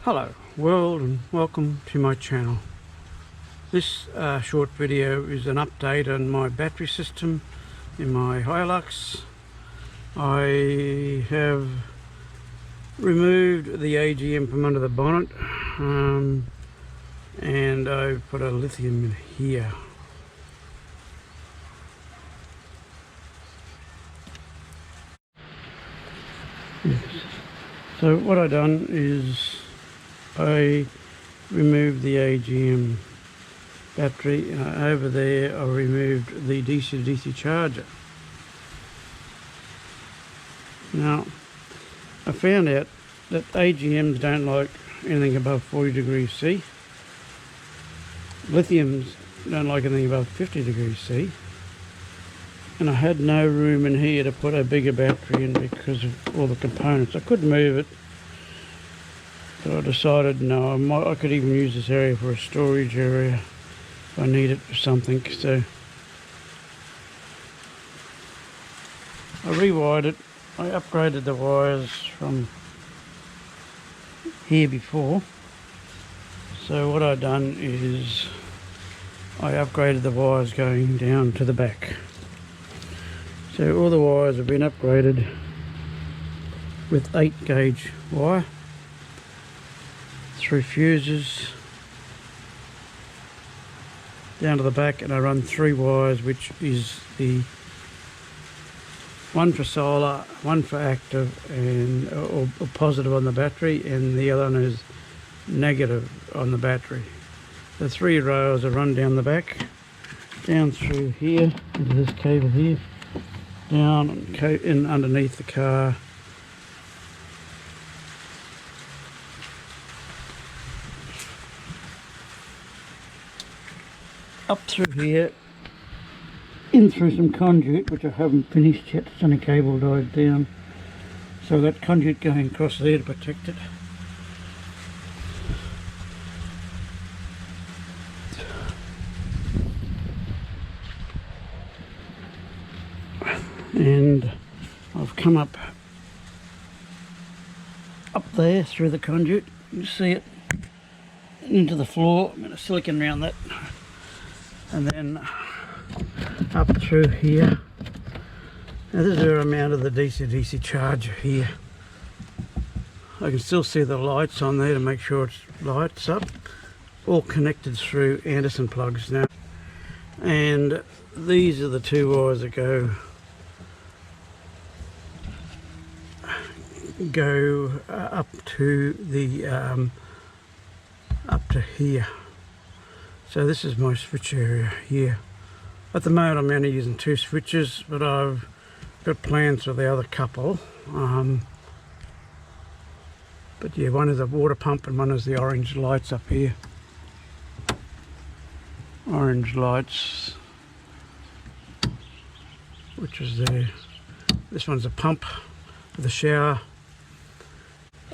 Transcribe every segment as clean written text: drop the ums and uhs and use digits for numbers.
Hello world, and welcome to my channel. This short video is an update on my battery system in my Hilux. I have removed the AGM from under the bonnet, and I put a lithium in here. Yes. So what I've done is I removed the AGM battery. Over there I removed the DC to DC charger. Now I found out that AGMs don't like anything above 40 degrees C. Lithiums don't like anything above 50 degrees C. And I had no room in here to put a bigger battery in because of all the components. I could move it, but I decided no, I could even use this area for a storage area if I need it for something. So I rewired it. I upgraded the wires from here before. So what I've done is I upgraded the wires going down to the back. So all the wires have been upgraded with 8 gauge wire through fuses down to the back, and I run 3 wires, which is the one for solar, one for active and or positive on the battery, and the other one is negative on the battery. The 3 rails are run down the back, down through here into this cable here, down and underneath the car, up through here, in through some conduit which I haven't finished yet. It's only cable tied down, so that conduit going across there to protect it. And I've come up there through the conduit. You see it into the floor. I'm going to silicon around that, and then up through here. Now this is where I mounted the DC-DC charger here. I can still see the lights on there to make sure it lights up. All connected through Anderson plugs now. And these are the 2 wires that go up to the up to here. So this is my switch area here. At the moment I'm only using 2 switches, but I've got plans for the other couple. But yeah, one is a water pump and one is the orange lights up here. Orange lights, which is there. This one's a pump for the shower.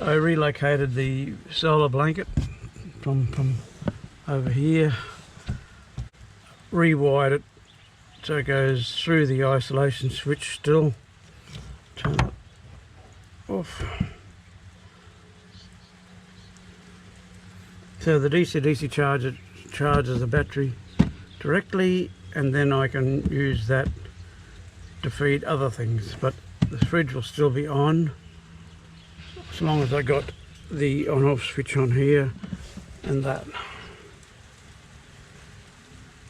I relocated the solar blanket from over here, rewired it so it goes through the isolation switch still. Turn it off. So the DC-DC charger charges the battery directly, and then I can use that to feed other things, but the fridge will still be on as long as I got the on-off switch on here, and that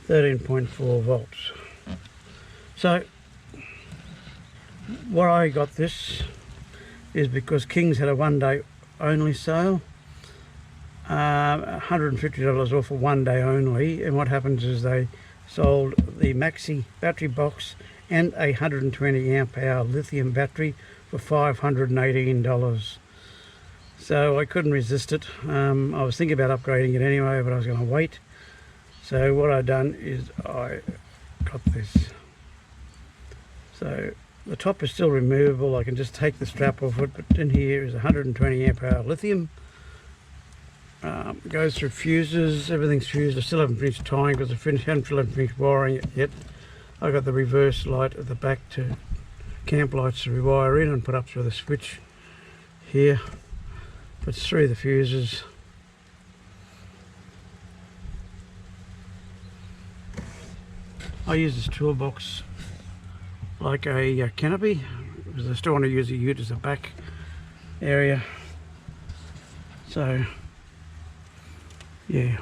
13.4 volts. So why I got this is because King's had a 1-day only sale, $150 off for 1 day only, and what happens is they sold the maxi battery box and a 120 amp hour lithium battery for $518. So I couldn't resist it. I was thinking about upgrading it anyway, but I was going to wait. So what I've done is I got this. So the top is still removable. I can just take the strap off it, but in here is 120 amp hour lithium. Goes through fuses, everything's fused. I still haven't finished tying because I haven't finished wiring it yet. I got the reverse light at the back to camp lights to rewire in and put up through the switch here. Puts through the fuses. I use this toolbox like a canopy because I still want to use the ute as a back area. So yeah,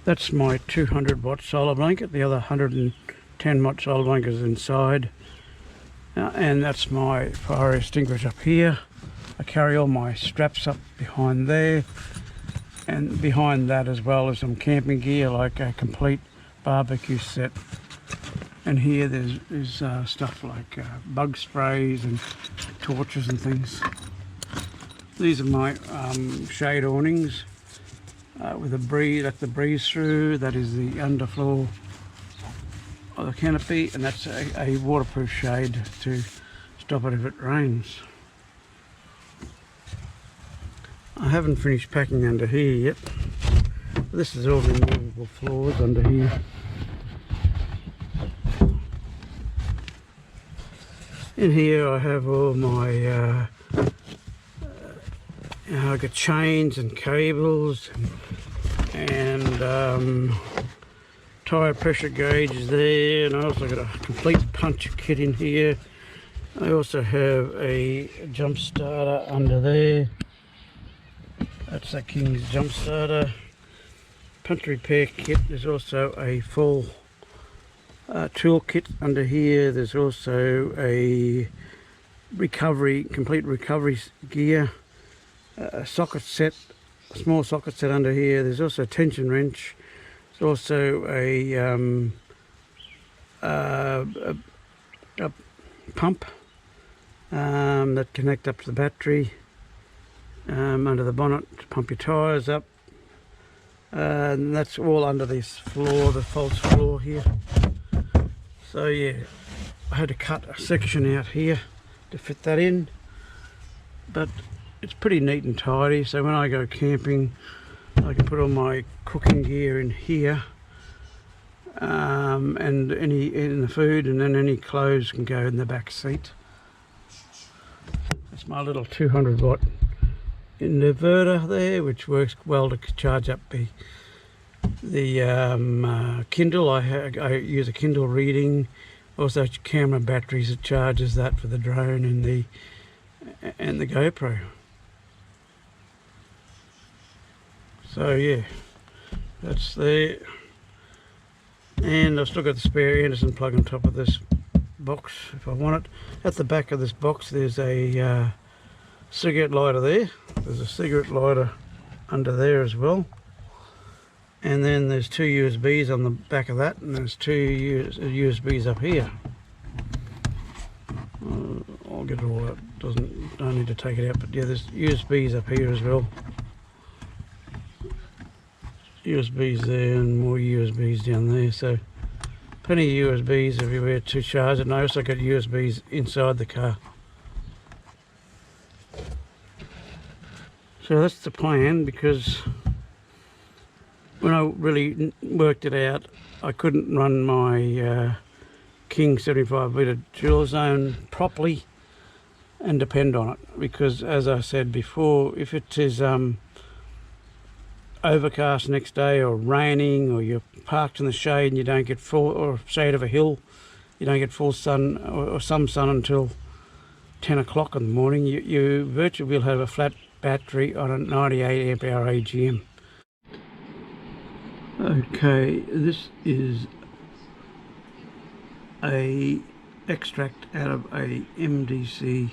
that's my 200 watt solar blanket. The other 110 watt solar blanket is inside, and that's my fire extinguisher up here. I carry all my straps up behind there, and behind that as well is some camping gear like a complete barbecue set. And here there's stuff like bug sprays and torches and things. These are my shade awnings with a breeze, that's the breeze through. That is the underfloor of the canopy, and that's a waterproof shade to stop it if it rains. I haven't finished packing under here yet. This is all removable floors under here. In here I have all my I got chains and cables and tyre pressure gauges there, and I also got a complete puncher kit in here. I also have a jump starter under there. That's a King's jump starter. Punch repair kit. There's also a full tool kit under here. There's also a complete recovery gear, a socket set, a small socket set under here. There's also a tension wrench. There's also a pump that connect up to the battery under the bonnet to pump your tyres up. And that's all under this floor, the false floor here. So yeah, I had to cut a section out here to fit that in, but it's pretty neat and tidy. So when I go camping, I can put all my cooking gear in here, and in the food, and then any clothes can go in the back seat. That's my little 200 watt inverter there, which works well to charge up the Kindle. I use a Kindle reading, also camera batteries. It charges that for the drone and the GoPro. So yeah, that's there. And I've still got the spare Anderson plug on top of this box if I want it. At the back of this box there's a cigarette lighter there. There's a cigarette lighter under there as well. And then there's two USBs on the back of that, and there's two USBs up here. I'll get it all out. Don't need to take it out, but yeah, there's USBs up here as well. USBs there and more USBs down there. So plenty of USBs everywhere to charge it. And I also got USBs inside the car. So that's the plan, because when I really worked it out, I couldn't run my King 75 litre dual zone properly and depend on it, because as I said before, if it is overcast next day or raining, or you're parked in the shade and you don't get full, or shade of a hill, you don't get full sun or some sun until 10 o'clock in the morning, you virtually will have a flat battery on a 98 amp hour AGM. Okay, this is a extract out of a MDC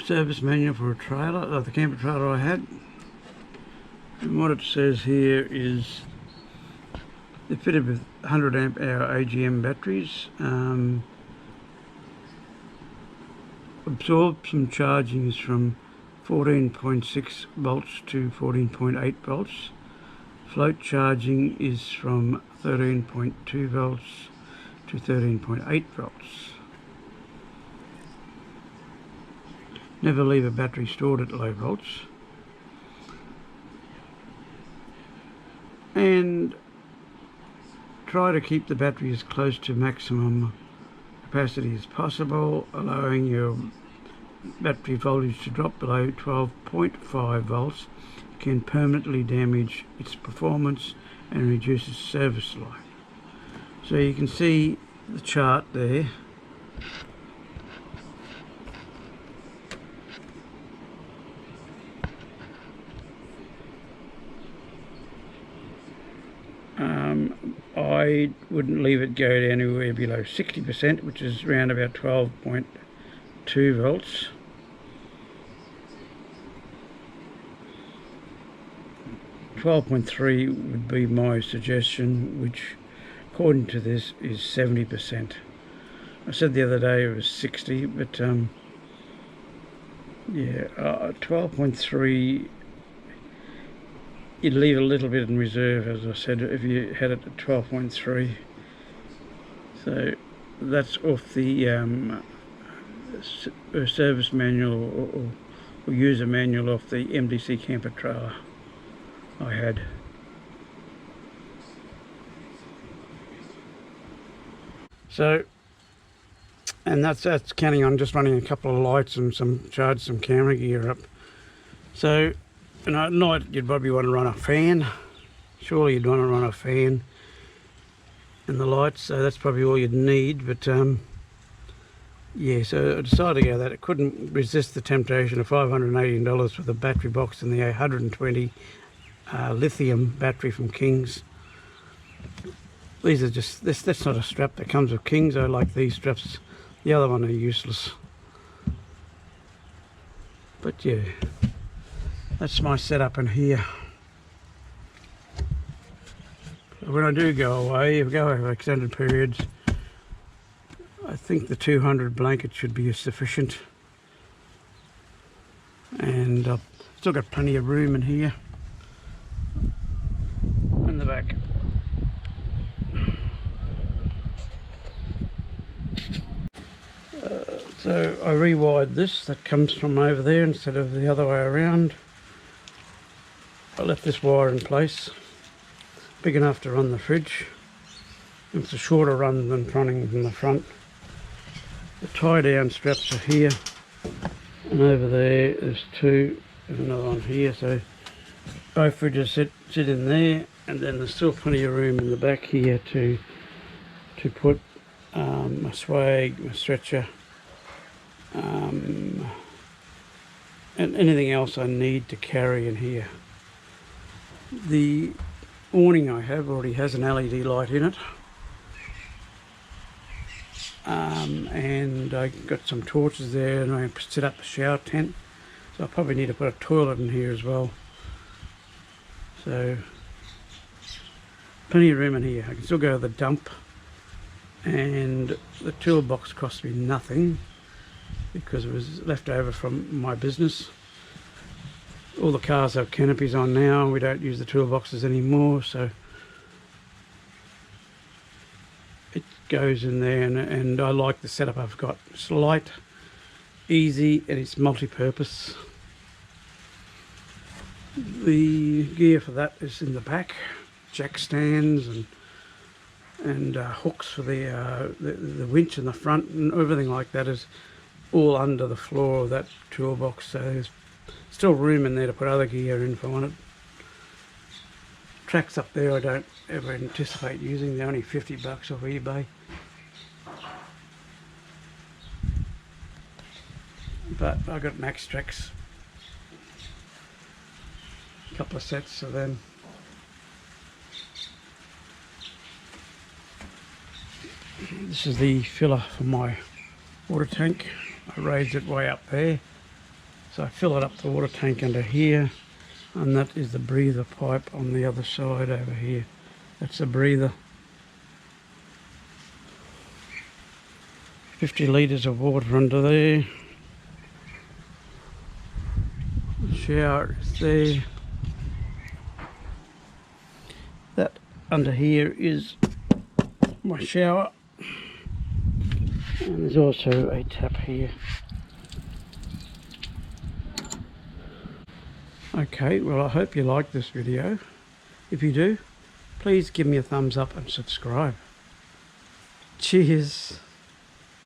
service manual for a trailer, like the camper trailer I had. And what it says here is they're fitted with 100 amp hour AGM batteries. Absorption charging is from 14.6 volts to 14.8 volts. Float charging is from 13.2 volts to 13.8 volts. Never leave a battery stored at low volts. And try to keep the battery as close to maximum capacity as possible, allowing your battery voltage to drop below 12.5 volts can permanently damage its performance and reduces service life. So you can see the chart there. I wouldn't leave it go anywhere below 60%, which is around about 12.2 volts. .3 would be my suggestion, which according to this is 70%. I said the other day it was 60, but yeah, 12.3, you'd leave a little bit in reserve, as I said, if you had it at 12.3. So that's off the service manual or user manual off the MDC camper trailer I had. So, and that's counting on just running a couple of lights and charge some camera gear up. So, you know, at night you'd probably want to run a fan. Surely you'd want to run a fan and the lights, so that's probably all you'd need. But yeah, so I decided to go that. It couldn't resist the temptation of $518 for the battery box and the 120 lithium battery from King's. These are just, that's not a strap that comes with King's. I like these straps. The other one are useless. But yeah, that's my setup in here. When I do go away, if I go over extended periods, I think the 200 blanket should be sufficient. And I've still got plenty of room in here. In the back. So I rewired this, that comes from over there instead of the other way around. I left this wire in place, big enough to run the fridge. It's a shorter run than running from the front. The tie down straps are here, and over there there's two, and another one here, so both fridges sit in there, and then there's still plenty of room in the back here to put my swag, my stretcher, and anything else I need to carry in here. The awning I have already has an LED light in it, and I got some torches there, and I set up a shower tent, so I probably need to put a toilet in here as well. So plenty of room in here. I can still go to the dump, and the toolbox cost me nothing because it was left over from my business. All the cars have canopies on now. We don't use the toolboxes anymore, so it goes in there, and I like the setup I've got. It's light, easy, and it's multi-purpose. The gear for that is in the back, jack stands and hooks for the winch in the front, and everything like that is all under the floor of that toolbox, so there's still room in there to put other gear in if I want it. Tracks up there I don't ever anticipate using, they're only $50 off eBay. But I got Max tracks, a couple of sets of them. This is the filler for my water tank. I raised it way up there, so I fill it up the water tank under here, and that is the breather pipe on the other side over here. That's a breather. 50 litres of water under there. The shower is there. That under here is my shower. And there's also a tap here. Okay, well I hope you like this video. If you do, please give me a thumbs up and subscribe. Cheers!